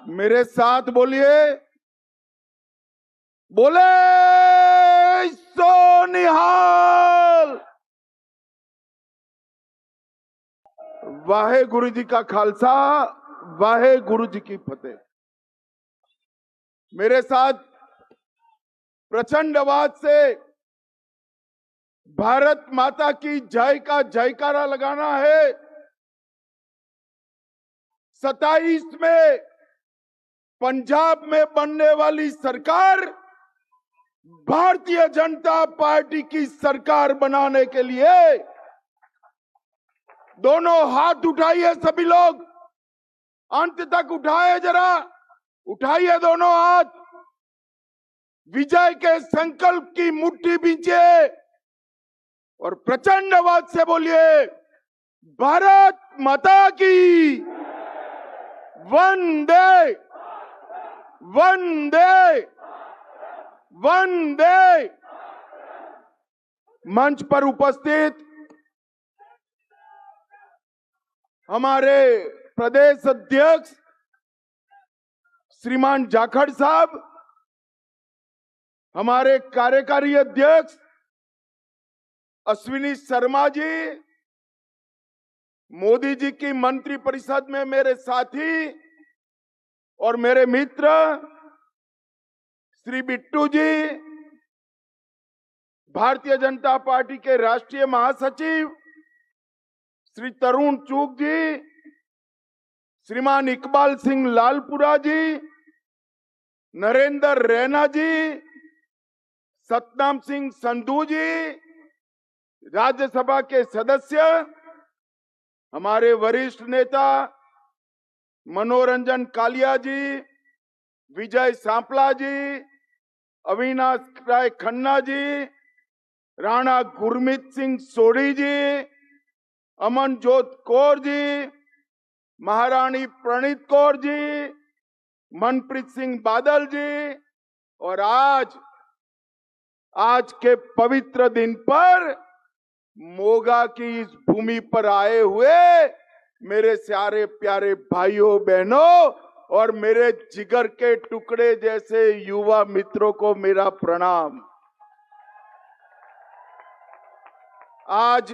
मेरे साथ बोलिए, बोले सो निहाल। वाहे गुरु जी का खालसा, वाहे गुरु जी की फतेह। मेरे साथ प्रचंड आवाज से भारत माता की जय का जयकारा लगाना है। 27 में पंजाब में बनने वाली सरकार भारतीय जनता पार्टी की सरकार बनाने के लिए दोनों हाथ उठाइए। सभी लोग अंत तक उठाए, जरा उठाइए दोनों हाथ। विजय के संकल्प की मुट्ठी बींचिए और प्रचंड आवाज से बोलिए, भारत माता की वंदे वंदे वंदे। मंच पर उपस्थित हमारे प्रदेश अध्यक्ष श्रीमान जाखड़ साहब, हमारे कार्यकारी अध्यक्ष अश्विनी शर्मा जी, मोदी जी की मंत्री परिषद में मेरे साथी और मेरे मित्र श्री बिट्टू जी, भारतीय जनता पार्टी के राष्ट्रीय महासचिव श्री तरुण चूग जी, श्रीमान इकबाल सिंह लालपुरा जी, नरेंद्र रैना जी, सतनाम सिंह संधू जी, राज्यसभा के सदस्य, हमारे वरिष्ठ नेता मनोरंजन कालिया जी, विजय सांपला जी, अविनाश राय खन्ना जी, राणा गुरमीत सिंह सोढ़ी जी, अमनजोत कौर जी, महारानी प्रणीत कौर जी, मनप्रीत सिंह बादल जी, और आज के पवित्र दिन पर मोगा की इस भूमि पर आए हुए मेरे सारे प्यारे भाइयों बहनों और मेरे जिगर के टुकड़े जैसे युवा मित्रों को मेरा प्रणाम। आज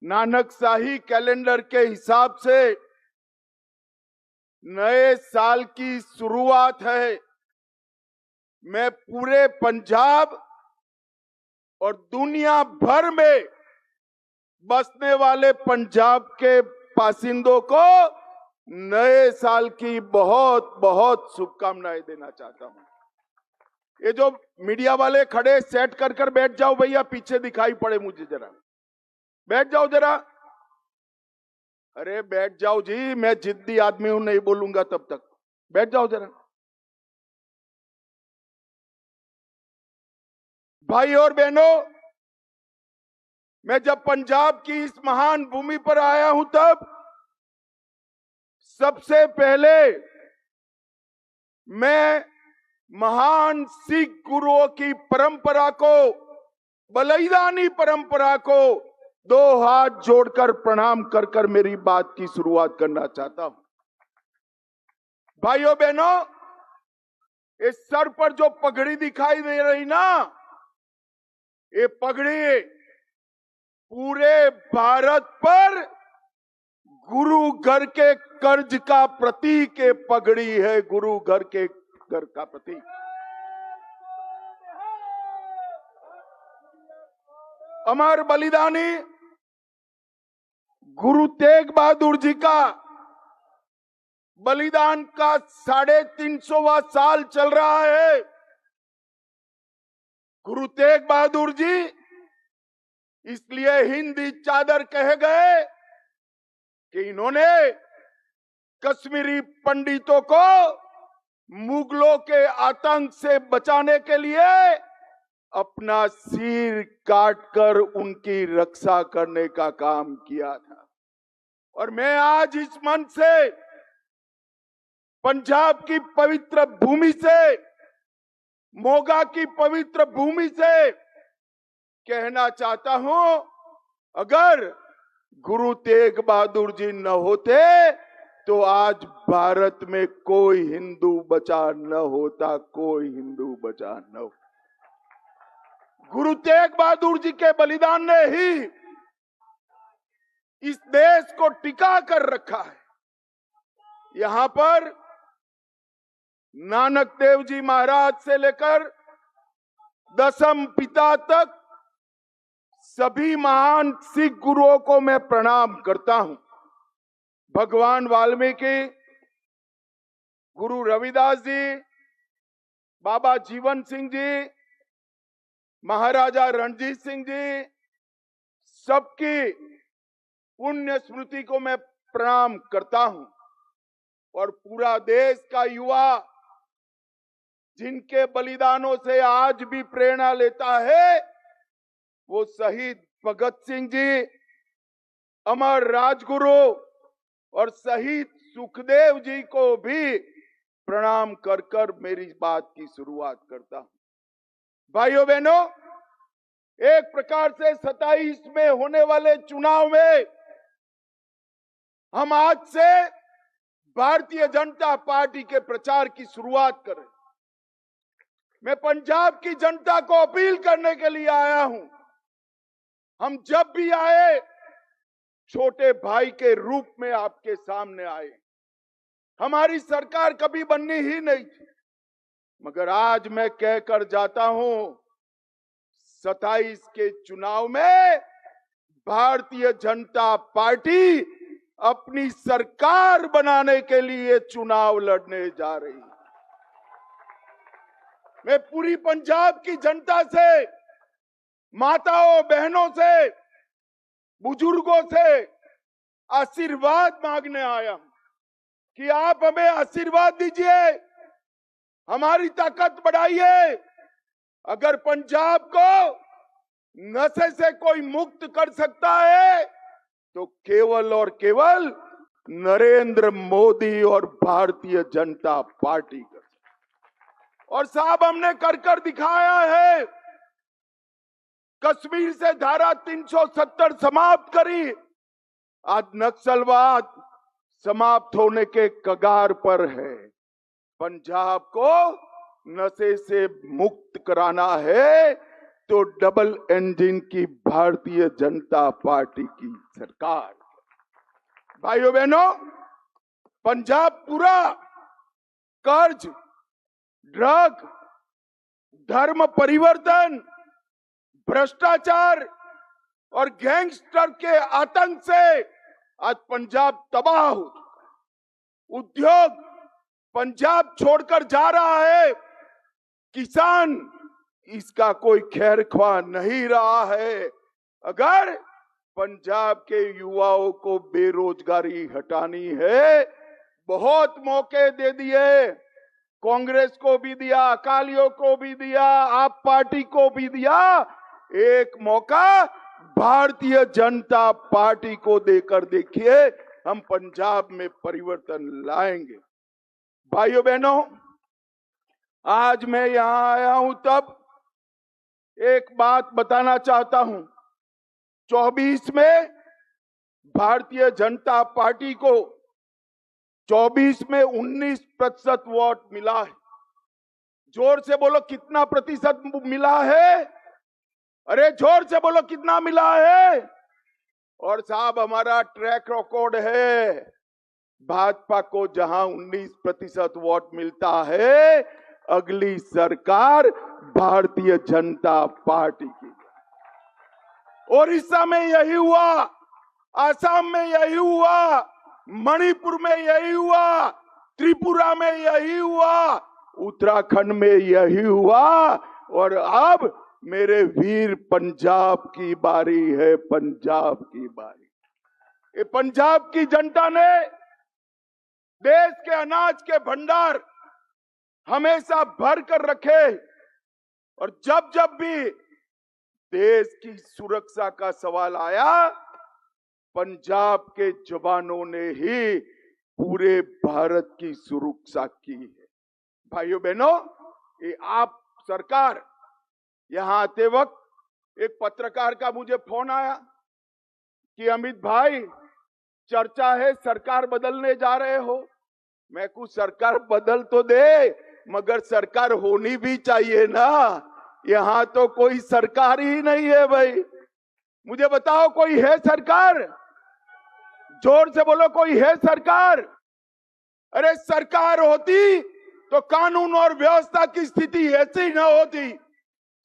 नानक शाही कैलेंडर के हिसाब से नए साल की शुरुआत है। मैं पूरे पंजाब और दुनिया भर में बसने वाले पंजाब के बासिंदों को नए साल की बहुत बहुत शुभकामनाएं देना चाहता हूं। ये जो मीडिया वाले खड़े सेट कर बैठ जाओ भैया, पीछे दिखाई पड़े मुझे, जरा बैठ जाओ जरा। अरे बैठ जाओ जी, मैं जिद्दी आदमी हूं, नहीं बोलूंगा तब तक। बैठ जाओ जरा। भाई और बहनों, मैं जब पंजाब की इस महान भूमि पर आया हूं तब सबसे पहले मैं महान सिख गुरुओं की परंपरा को, बलिदानी परंपरा को दो हाथ जोड़कर प्रणाम कर मेरी बात की शुरुआत करना चाहता हूं। भाइयों बहनों, इस सर पर जो पगड़ी दिखाई दे रही ना, ये पगड़ी पूरे भारत पर गुरु घर के कर्ज का प्रतीक है। पगड़ी है गुरु घर का प्रतीक। अमर बलिदानी गुरु तेग बहादुर जी का बलिदान का 350वां साल चल रहा है। गुरु तेग बहादुर जी इसलिए हिंदी चादर कहे गए कि इन्होंने कश्मीरी पंडितों को मुगलों के आतंक से बचाने के लिए अपना सिर काटकर उनकी रक्षा करने का काम किया था। और मैं आज इस मंच से, पंजाब की पवित्र भूमि से, मोगा की पवित्र भूमि से कहना चाहता हूं, अगर गुरु तेग बहादुर जी न होते तो आज भारत में कोई हिंदू बचा न होता, कोई हिंदू बचा न हो। गुरु तेग बहादुर जी के बलिदान ने ही इस देश को टिका कर रखा है। यहां पर नानक देव जी महाराज से लेकर दसम पिता तक सभी महान सिख गुरुओं को मैं प्रणाम करता हूं। भगवान वाल्मीकि, गुरु रविदास जी, बाबा जीवन सिंह जी, महाराजा रणजीत सिंह जी, सबकी पुण्य स्मृति को मैं प्रणाम करता हूं। और पूरा देश का युवा जिनके बलिदानों से आज भी प्रेरणा लेता है, वो शहीद भगत सिंह जी, अमर राजगुरु और शहीद सुखदेव जी को भी प्रणाम कर कर मेरी बात की शुरुआत करता हूं। भाइयों बहनों, एक प्रकार से 27 में होने वाले चुनाव में हम आज से भारतीय जनता पार्टी के प्रचार की शुरुआत करें। मैं पंजाब की जनता को अपील करने के लिए आया हूं। हम जब भी आए छोटे भाई के रूप में आपके सामने आए। हमारी सरकार कभी बननी ही नहीं थी, मगर आज मैं कहकर जाता हूं 27 के चुनाव में भारतीय जनता पार्टी अपनी सरकार बनाने के लिए चुनाव लड़ने जा रही है। मैं पूरी पंजाब की जनता से, माताओं बहनों से, बुजुर्गों से आशीर्वाद मांगने आया हूं कि आप हमें आशीर्वाद दीजिए, हमारी ताकत बढ़ाइए। अगर पंजाब को नशे से कोई मुक्त कर सकता है तो केवल और केवल नरेंद्र मोदी और भारतीय जनता पार्टी कर सकती। और साहब, हमने कर दिखाया है। कश्मीर से धारा 370 समाप्त करी, आज नक्सलवाद समाप्त होने के कगार पर है। पंजाब को नशे से मुक्त कराना है तो डबल इंजन की भारतीय जनता पार्टी की सरकार। भाइयों बहनों, पंजाब पूरा कर्ज, ड्रग, धर्म परिवर्तन, भ्रष्टाचार और गैंगस्टर के आतंक से आज पंजाब तबाह हो चुका है। उद्योग पंजाब छोड़कर जा रहा है। किसान इसका कोई खैर ख्वाह नहीं रहा है। अगर पंजाब के युवाओं को बेरोजगारी हटानी है, बहुत मौके दे दिए, कांग्रेस को भी दिया, अकालियों को भी दिया, आप पार्टी को भी दिया। एक मौका भारतीय जनता पार्टी को देकर देखिए, हम पंजाब में परिवर्तन लाएंगे। भाइयों बहनों, आज मैं यहां आया हूं तब एक बात बताना चाहता हूं। 24 में भारतीय जनता पार्टी को 24 में 19% वोट मिला है। जोर से बोलो, कितना प्रतिशत मिला है? अरे जोर से बोलो, कितना मिला है? और साहब, हमारा ट्रैक रिकॉर्ड है, भाजपा को जहां 19% वोट मिलता है, अगली सरकार भारतीय जनता पार्टी की। ओडिशा में यही हुआ, आसाम में यही हुआ, मणिपुर में यही हुआ, त्रिपुरा में यही हुआ, उत्तराखंड में यही हुआ। और अब मेरे वीर, पंजाब की बारी है, पंजाब की बारी। ये पंजाब की जनता ने देश के अनाज के भंडार हमेशा भर कर रखे, और जब जब भी देश की सुरक्षा का सवाल आया, पंजाब के जवानों ने ही पूरे भारत की सुरक्षा की है। भाइयों बहनों, ये आप सरकार, यहां आते वक्त एक पत्रकार का मुझे फोन आया कि अमित भाई, चर्चा है सरकार बदलने जा रहे हो। मैं कुछ सरकार बदल तो दे, मगर सरकार होनी भी चाहिए ना। यहां तो कोई सरकार ही नहीं है भाई। मुझे बताओ, कोई है सरकार? जोर से बोलो, कोई है सरकार? अरे सरकार होती तो कानून और व्यवस्था की स्थिति ऐसी न होती।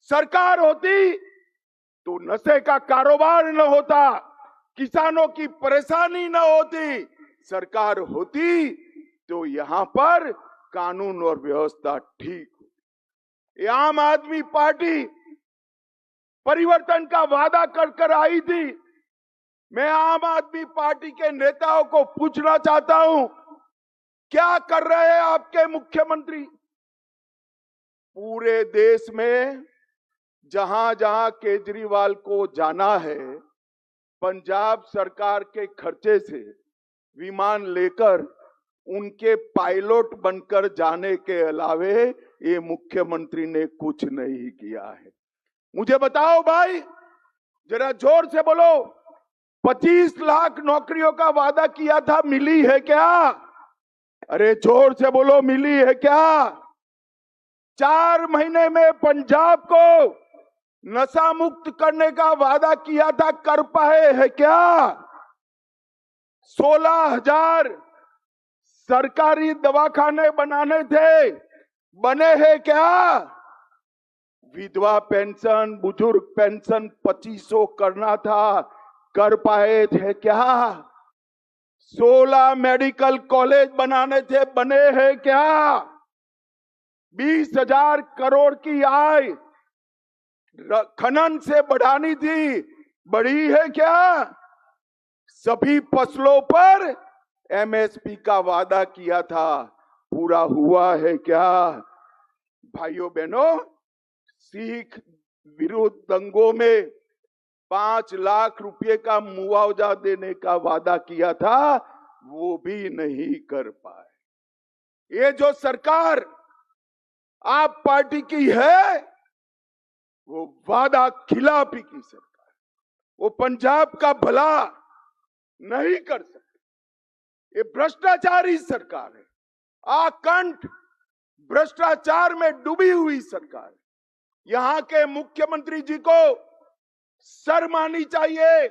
सरकार होती तो नशे का कारोबार न होता, किसानों की परेशानी न होती। सरकार होती तो यहां पर कानून और व्यवस्था ठीक होती। आम आदमी पार्टी परिवर्तन का वादा कर आई थी। मैं आम आदमी पार्टी के नेताओं को पूछना चाहता हूं, क्या कर रहे हैं आपके मुख्यमंत्री? पूरे देश में जहां जहां केजरीवाल को जाना है, पंजाब सरकार के खर्चे से विमान लेकर उनके पायलट बनकर जाने के अलावे ये मुख्यमंत्री ने कुछ नहीं किया है। मुझे बताओ भाई, जरा जोर से बोलो, 25 लाख नौकरियों का वादा किया था, मिली है क्या? अरे जोर से बोलो, मिली है क्या? 4 महीने में पंजाब को नशा मुक्त करने का वादा किया था, कर पाए है क्या? 16,000 सरकारी दवाखाने बनाने थे, बने हैं क्या? विधवा पेंशन, बुजुर्ग पेंशन 2500 करना था, कर पाए थे क्या? 16 मेडिकल कॉलेज बनाने थे, बने हैं क्या? 20,000 करोड़ की आय खनन से बढ़ानी थी, बढ़ी है क्या? सभी फसलों पर एमएसपी का वादा किया था, पूरा हुआ है क्या? भाइयों बहनों, सिख विरोध दंगों में 5 लाख रुपए का मुआवजा देने का वादा किया था, वो भी नहीं कर पाए। ये जो सरकार आप पार्टी की है, वो वादा खिलाफी की सरकार, वो पंजाब का भला नहीं कर सकती। ये भ्रष्टाचारी सरकार है, आकंठ भ्रष्टाचार में डूबी हुई सरकार है। यहां के मुख्यमंत्री जी को शर्म आनी चाहिए।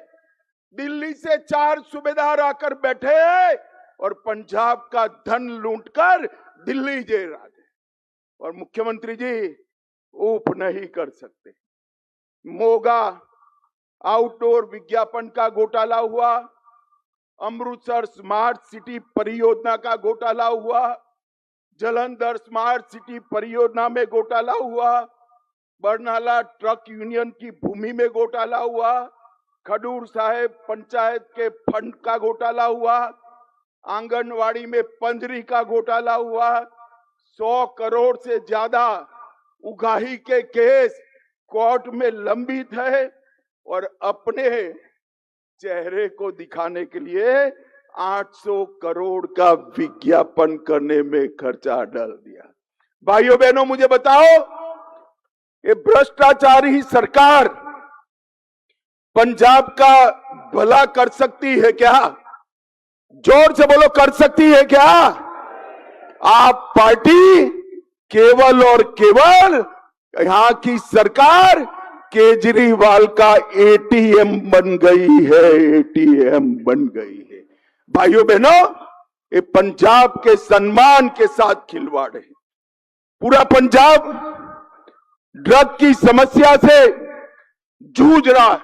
दिल्ली से 4 सूबेदार आकर बैठे हैं और पंजाब का धन लूटकर दिल्ली जे राजे, और मुख्यमंत्री जी ऊप नहीं कर सकते। मोगा आउटडोर विज्ञापन का घोटाला हुआ, अमृतसर स्मार्ट सिटी परियोजना का घोटाला हुआ, जालंधर स्मार्ट सिटी परियोजना में घोटाला हुआ, बरनाला ट्रक यूनियन की भूमि में घोटाला हुआ, खडूर साहेब पंचायत के फंड का घोटाला हुआ, आंगनवाड़ी में पंजरी का घोटाला हुआ, 100 करोड़ से ज्यादा उगाही के केस कोर्ट में लंबित है, और अपने चेहरे को दिखाने के लिए 800 करोड़ का विज्ञापन करने में खर्चा डाल दिया। भाइयों बहनों, मुझे बताओ, ये भ्रष्टाचारी सरकार पंजाब का भला कर सकती है क्या? जोर से बोलो, कर सकती है क्या? आप पार्टी केवल और केवल यहां की सरकार केजरीवाल का एटीएम बन गई है, एटीएम बन गई है। भाइयों बहनों, ये पंजाब के सम्मान के साथ खिलवाड़ है। पूरा पंजाब ड्रग की समस्या से जूझ रहा है,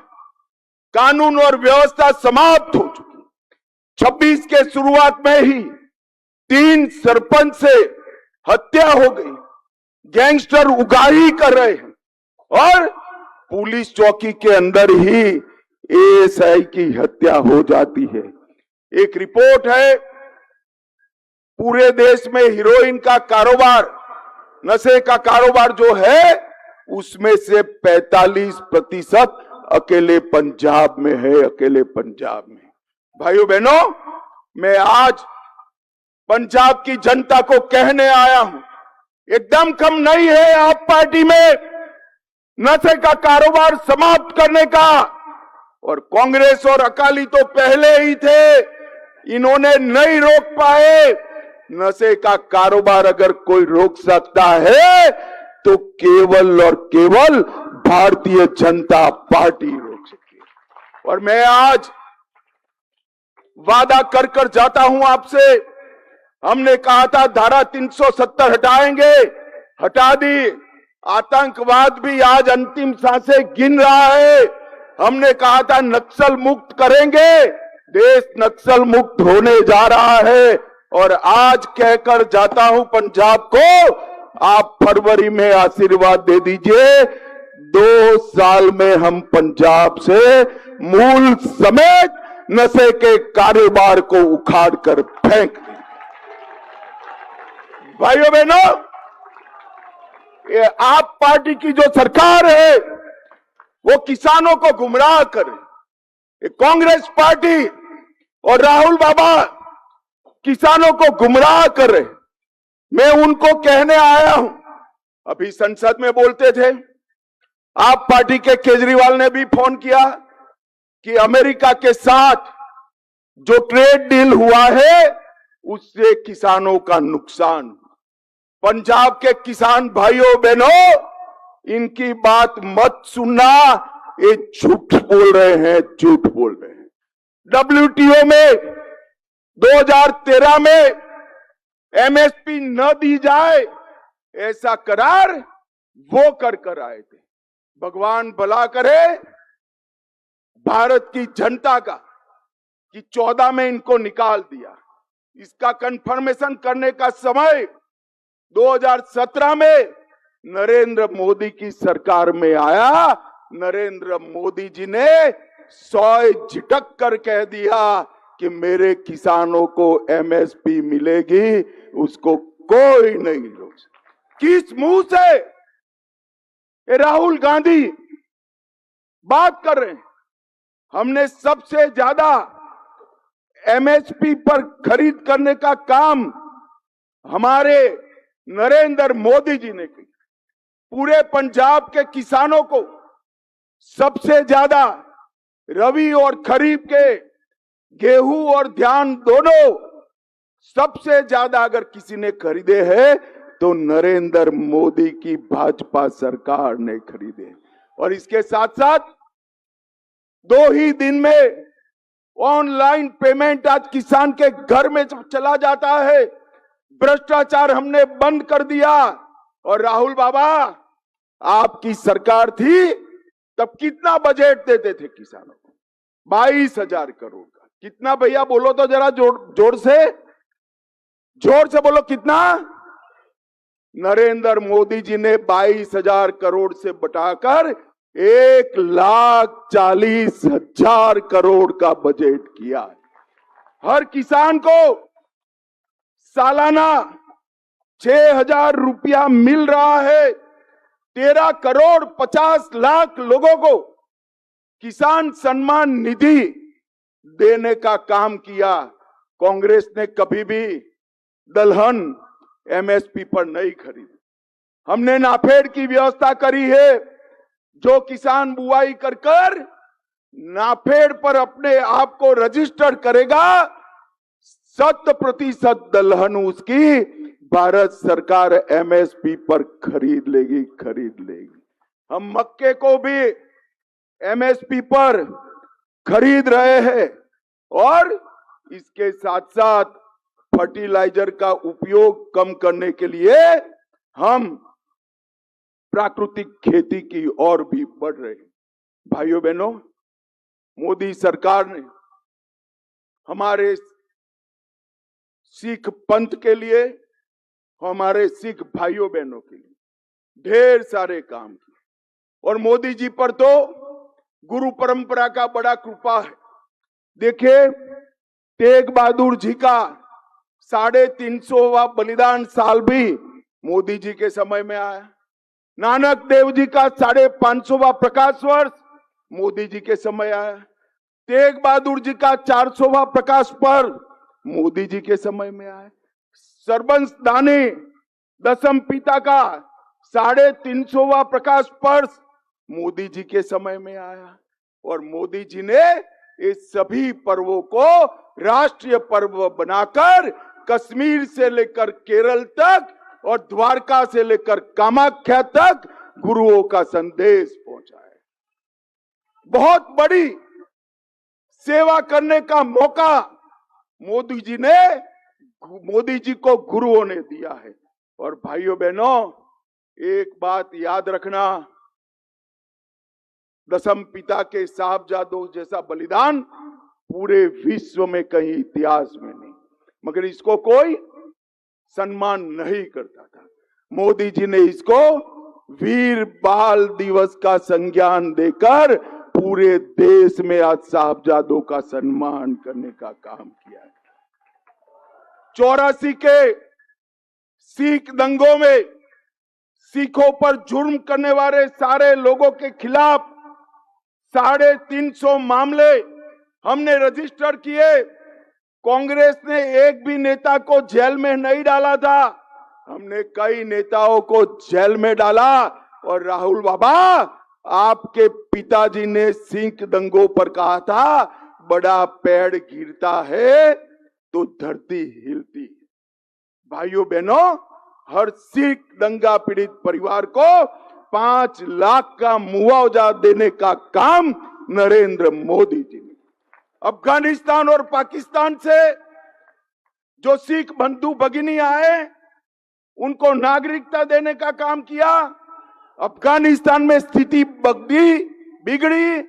कानून और व्यवस्था समाप्त हो चुकी। 26 के शुरुआत में ही 3 सरपंच से हत्या हो गई, गैंगस्टर उगाही कर रहे हैं, और पुलिस चौकी के अंदर ही एएसआई की हत्या हो जाती है। एक रिपोर्ट है, पूरे देश में हीरोइन का कारोबार, नशे का कारोबार जो है, उसमें से 45% अकेले पंजाब में है, अकेले पंजाब में। भाइयों बहनों, मैं आज पंजाब की जनता को कहने आया हूं, एकदम कम नहीं है आप पार्टी में नशे का कारोबार समाप्त करने का, और कांग्रेस और अकाली तो पहले ही थे इन्होंने नहीं रोक पाए। नशे का कारोबार अगर कोई रोक सकता है तो केवल और केवल भारतीय जनता पार्टी रोक सकती है। और मैं आज वादा कर कर जाता हूं आपसे, हमने कहा था धारा 370 हटाएंगे, हटा दी। आतंकवाद भी आज अंतिम सांसें गिन रहा है। हमने कहा था नक्सल मुक्त करेंगे, देश नक्सल मुक्त होने जा रहा है। और आज कहकर जाता हूं पंजाब को, आप फरवरी में आशीर्वाद दे दीजिए, 2 साल में हम पंजाब से मूल समेत नशे के कारोबार को उखाड़ कर फेंक दें। भाइयों बहनों, ये आप पार्टी की जो सरकार है वो किसानों को गुमराह करे। ये कांग्रेस पार्टी और राहुल बाबा किसानों को गुमराह कर रहे। मैं उनको कहने आया हूं, अभी संसद में बोलते थे, आप पार्टी के केजरीवाल ने भी फोन किया कि अमेरिका के साथ जो ट्रेड डील हुआ है उससे किसानों का नुकसान। पंजाब के किसान भाइयों बहनों, इनकी बात मत सुनना, ये झूठ बोल रहे हैं, झूठ बोल रहे हैं। WTO में 2013 में MSP न दी जाए ऐसा करार वो कर आए थे। भगवान भला करे भारत की जनता का कि 14 में इनको निकाल दिया। इसका कंफर्मेशन करने का समय 2017 में नरेंद्र मोदी की सरकार में आया। नरेंद्र मोदी जी ने 100 झिटक कर कह दिया कि मेरे किसानों को MSP मिलेगी, उसको कोई नहीं रोक सकता। किस मुंह से राहुल गांधी बात कर रहे हैं? हमने सबसे ज्यादा MSP पर खरीद करने का काम हमारे नरेंद्र मोदी जी ने की। पूरे पंजाब के किसानों को सबसे ज्यादा रबी और खरीफ के गेहूं और धान दोनों सबसे ज्यादा अगर किसी ने खरीदे हैं तो नरेंद्र मोदी की भाजपा सरकार ने खरीदे। और इसके साथ साथ 2 ही दिन में ऑनलाइन पेमेंट आज किसान के घर में चला जाता है। भ्रष्टाचार हमने बंद कर दिया। और राहुल बाबा, आपकी सरकार थी तब कितना बजट देते थे किसानों को? 22,000 करोड़ का। कितना भैया बोलो तो जरा जोर से बोलो, कितना? नरेंद्र मोदी जी ने 22,000 करोड़ से बढ़ाकर 1,40,000 करोड़ का बजट किया। हर किसान को सालाना 6,000 रुपया मिल रहा है। 13 करोड़ 50 लाख लोगों को किसान सम्मान निधि देने का काम किया। कांग्रेस ने कभी भी दलहन MSP पर नहीं खरीदी। हमने नाफेड की व्यवस्था करी है। जो किसान बुआई कर नाफेड पर अपने आप को रजिस्टर करेगा, 100% दलहन उसकी भारत सरकार MSP पर खरीद लेगी। हम मक्के को भी MSP पर खरीद रहे हैं। और इसके साथ साथ फर्टिलाइजर का उपयोग कम करने के लिए हम प्राकृतिक खेती की ओर भी बढ़ रहे हैं। भाइयों बहनों, मोदी सरकार ने हमारे सिख पंथ के लिए, हमारे सिख भाइयों बहनों के लिए ढेर सारे काम किए। और मोदी जी पर तो गुरु परंपरा का बड़ा कृपा है। देखिए, तेग बहादुर जी का 350वां बलिदान साल भी मोदी जी के समय में आया। नानक देव जी का 550वां प्रकाश वर्ष मोदी जी के समय आया। तेग बहादुर जी का 400वां प्रकाश पर्व मोदी जी के समय में आया। सरबंस दानी दसम पिता का 350वां प्रकाश पर्व मोदी जी के समय में आया। और मोदी जी ने इस सभी पर्वों को राष्ट्रीय पर्व बनाकर कश्मीर से लेकर केरल तक और द्वारका से लेकर कामाख्या तक गुरुओं का संदेश पहुंचा है। बहुत बड़ी सेवा करने का मौका मोदी जी को गुरुओं ने दिया है। और भाइयों बहनों, एक बात याद रखना, दशम पिता के साहबजादों जैसा बलिदान पूरे विश्व में कहीं इतिहास में नहीं, मगर इसको कोई सम्मान नहीं करता था। मोदी जी ने इसको वीर बाल दिवस का संज्ञान देकर पूरे देश में आज साहबजादों का सम्मान करने का काम किया है। 84 के सिख दंगों में सिखों पर जुर्म करने वाले सारे लोगों के खिलाफ 350 मामले हमने रजिस्टर किए। कांग्रेस ने एक भी नेता को जेल में नहीं डाला था, हमने कई नेताओं को जेल में डाला। और राहुल बाबा, आपके पिताजी ने सिख दंगों पर कहा था, बड़ा पेड़ गिरता है तो धरती हिलती है। भाइयों बहनों, हर सिख दंगा पीड़ित परिवार को 5 लाख का मुआवजा देने का काम नरेंद्र मोदी जी ने। अफगानिस्तान और पाकिस्तान से जो सिख बंधु भगिनी आए, उनको नागरिकता देने का काम किया। अफगानिस्तान में स्थिति बिगड़ी।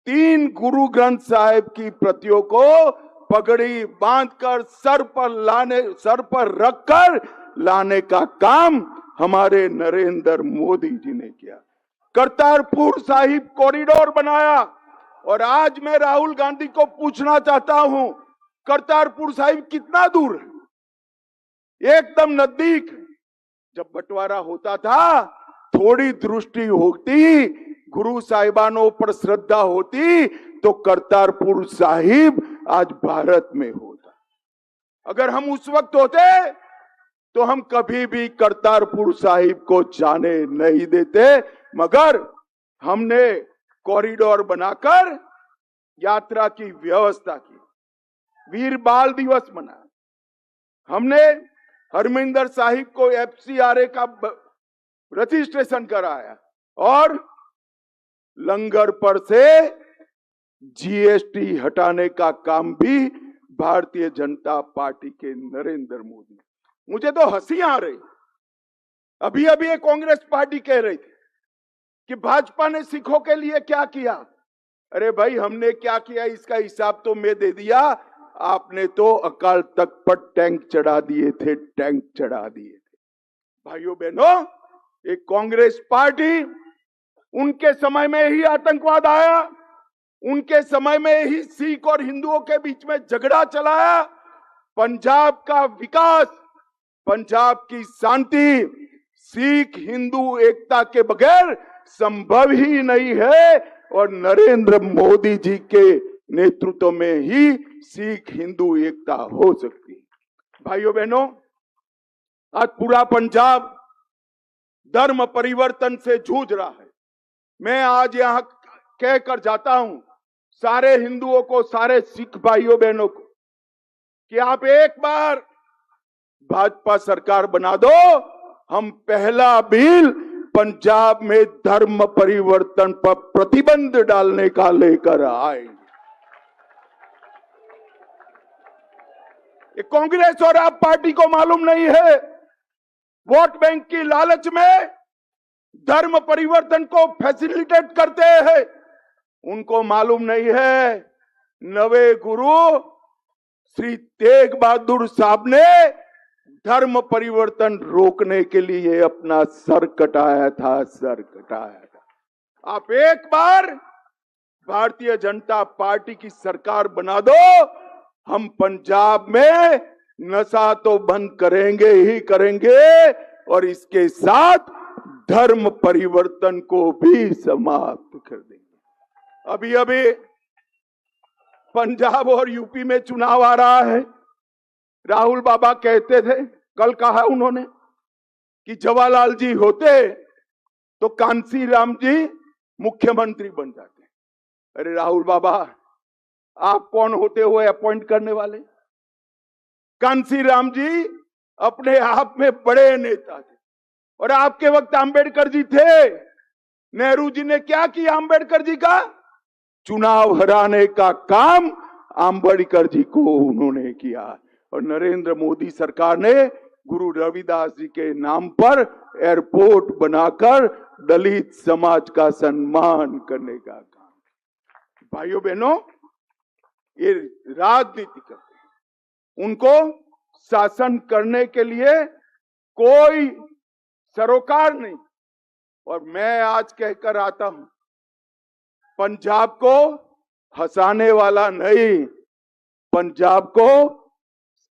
3 गुरु ग्रंथ साहिब की प्रतियों को पगड़ी बांधकर सर पर रखकर लाने का काम हमारे नरेंद्र मोदी जी ने किया। करतारपुर साहिब कॉरिडोर बनाया। और आज मैं राहुल गांधी को पूछना चाहता हूं, करतारपुर साहिब कितना दूर है? एकदम नजदीक। जब बंटवारा होता था, थोड़ी दृष्टि होती, गुरु साहिबानों पर श्रद्धा होती, तो करतारपुर साहिब आज भारत में होता। अगर हम उस वक्त होते तो हम कभी भी करतारपुर साहिब को जाने नहीं देते, मगर हमने कॉरिडोर बनाकर यात्रा की व्यवस्था की। वीर बाल दिवस मनाया हमने। हरमिंदर साहिब को FCRA का रजिस्ट्रेशन कराया और लंगर पर से GST हटाने का काम भी भारतीय जनता पार्टी के नरेंद्र मोदी। मुझे तो हंसी आ रही। अभी ये कांग्रेस पार्टी कह रही थी कि भाजपा ने सिखों के लिए क्या किया। अरे भाई, हमने क्या किया इसका हिसाब तो मैं दे दिया। आपने तो अकाल तख्त पर टैंक चढ़ा दिए थे। भाइयों बहनों, एक कांग्रेस पार्टी, उनके समय में ही आतंकवाद आया, उनके समय में ही सिख और हिंदुओं के बीच में झगड़ा चलाया। पंजाब का विकास, पंजाब की शांति सिख हिंदू एकता के बगैर संभव ही नहीं है। और नरेंद्र मोदी जी के नेतृत्व में ही सिख हिंदू एकता हो सकती है। भाइयों बहनों, आज पूरा पंजाब धर्म परिवर्तन से जूझ रहा है। मैं आज यहां कहकर जाता हूं सारे हिंदुओं को, सारे सिख भाइयों बहनों को, कि आप एक बार भाजपा सरकार बना दो, हम पहला बिल पंजाब में धर्म परिवर्तन पर प्रतिबंध डालने का लेकर आएंगे। कांग्रेस और आप पार्टी को मालूम नहीं है, वोट बैंक की लालच में धर्म परिवर्तन को फैसिलिटेट करते हैं। उनको मालूम नहीं है, नवे गुरु श्री तेग बहादुर साहब ने धर्म परिवर्तन रोकने के लिए अपना सर कटाया था। आप एक बार भारतीय जनता पार्टी की सरकार बना दो, हम पंजाब में नशा तो बंद करेंगे ही करेंगे और इसके साथ धर्म परिवर्तन को भी समाप्त कर देंगे। अभी पंजाब और यूपी में चुनाव आ रहा है। राहुल बाबा कहते थे, कल कहा उन्होंने, कि जवाहरलाल जी होते तो कांसी राम जी मुख्यमंत्री बन जाते। अरे राहुल बाबा, आप कौन होते हुए अपॉइंट करने वाले? कांसी राम जी अपने आप में बड़े नेता थे और आपके वक्त अंबेडकर जी थे। नेहरू जी ने क्या किया अंबेडकर जी का? चुनाव हराने का काम अंबेडकर जी को उन्होंने किया। और नरेंद्र मोदी सरकार ने गुरु रविदास जी के नाम पर एयरपोर्ट बनाकर दलित समाज का सम्मान करने का काम। भाइयों बहनों, ये राजनीति करते हैं, उनको शासन करने के लिए कोई सरोकार नहीं। और मैं आज कहकर आता हूं, पंजाब को हंसाने वाला नहीं, पंजाब को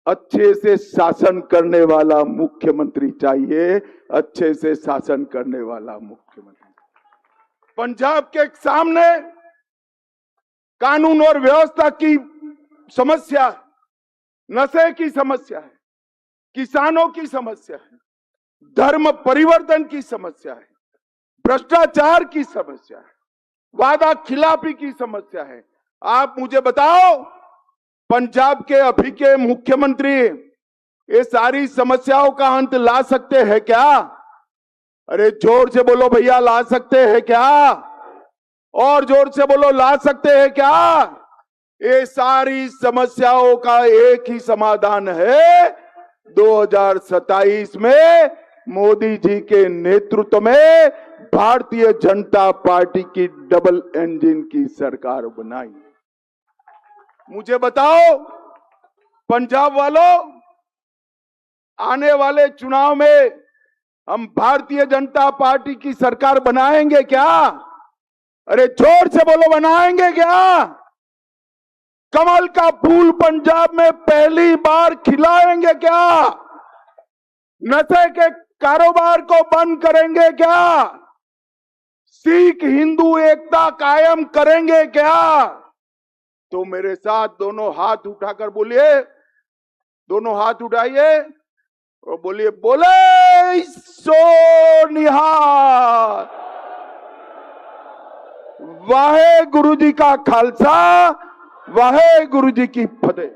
अच्छे से शासन करने वाला मुख्यमंत्री चाहिए, अच्छे से शासन करने वाला मुख्यमंत्री। पंजाब के सामने कानून और व्यवस्था की समस्या है, नशे की समस्या है, किसानों की समस्या है, धर्म परिवर्तन की समस्या है, भ्रष्टाचार की समस्या है, वादा खिलाफी की समस्या है। आप मुझे बताओ, पंजाब के अभी के मुख्यमंत्री ये सारी समस्याओं का अंत ला सकते हैं क्या? अरे जोर से बोलो भैया, ला सकते हैं क्या? और जोर से बोलो, ला सकते हैं क्या? ये सारी समस्याओं का एक ही समाधान है, 2027 में मोदी जी के नेतृत्व में भारतीय जनता पार्टी की डबल इंजन की सरकार बनाई। मुझे बताओ पंजाब वालों, आने वाले चुनाव में हम भारतीय जनता पार्टी की सरकार बनाएंगे क्या? अरे जोर से बोलो, बनाएंगे क्या? कमल का फूल पंजाब में पहली बार खिलाएंगे क्या? नशे के कारोबार को बंद करेंगे क्या? सिख हिंदू एकता कायम करेंगे क्या? तो मेरे साथ दोनों हाथ उठाकर बोलिए, दोनों हाथ उठाइए और बोलिए, बोले सो निहाल। वाहे गुरु जी का खालसा, वाहे गुरु जी की फतेह।